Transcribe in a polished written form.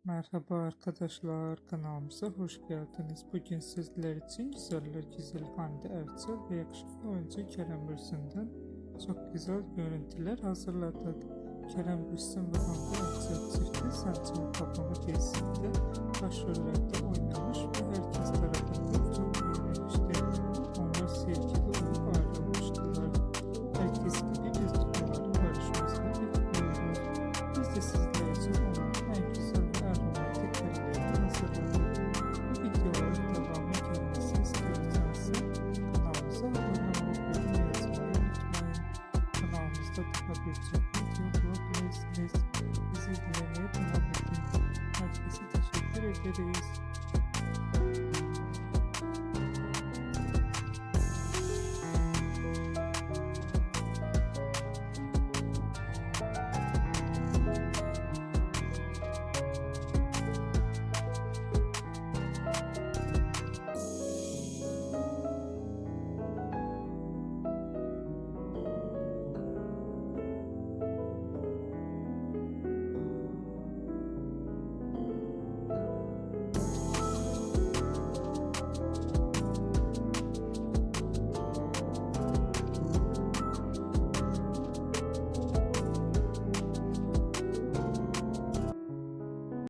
Merhaba arkadaşlar, kanalımıza hoş geldiniz. Bugün sizler için güzeller güzel Hande Erçel ve yakışıklı oyuncu Kerem Bürsin'den çok güzel görüntüler hazırladık. Kerem Bürsin ve Hande Erçel çifti Sen Çal Kapımı gezisinde başrollerde oynamış ve herkes tarafından çok beğenilmişti. Onlar sevgili olup ayrılmıştılar. Herkes gibi biz de onların barışmasını bekliyoruz. Biz de sizler için onların en güzel ve romantik karelerini hazırladık. Bu videoların devamı gelmesini istiyorsanız kanalımıza abone olup yorum yazmayı unutmayın. Kanalımızda daha birçok video bulabilirsiniz. Bizi izlemeye devam edin. Herkese teşekkür ederiz.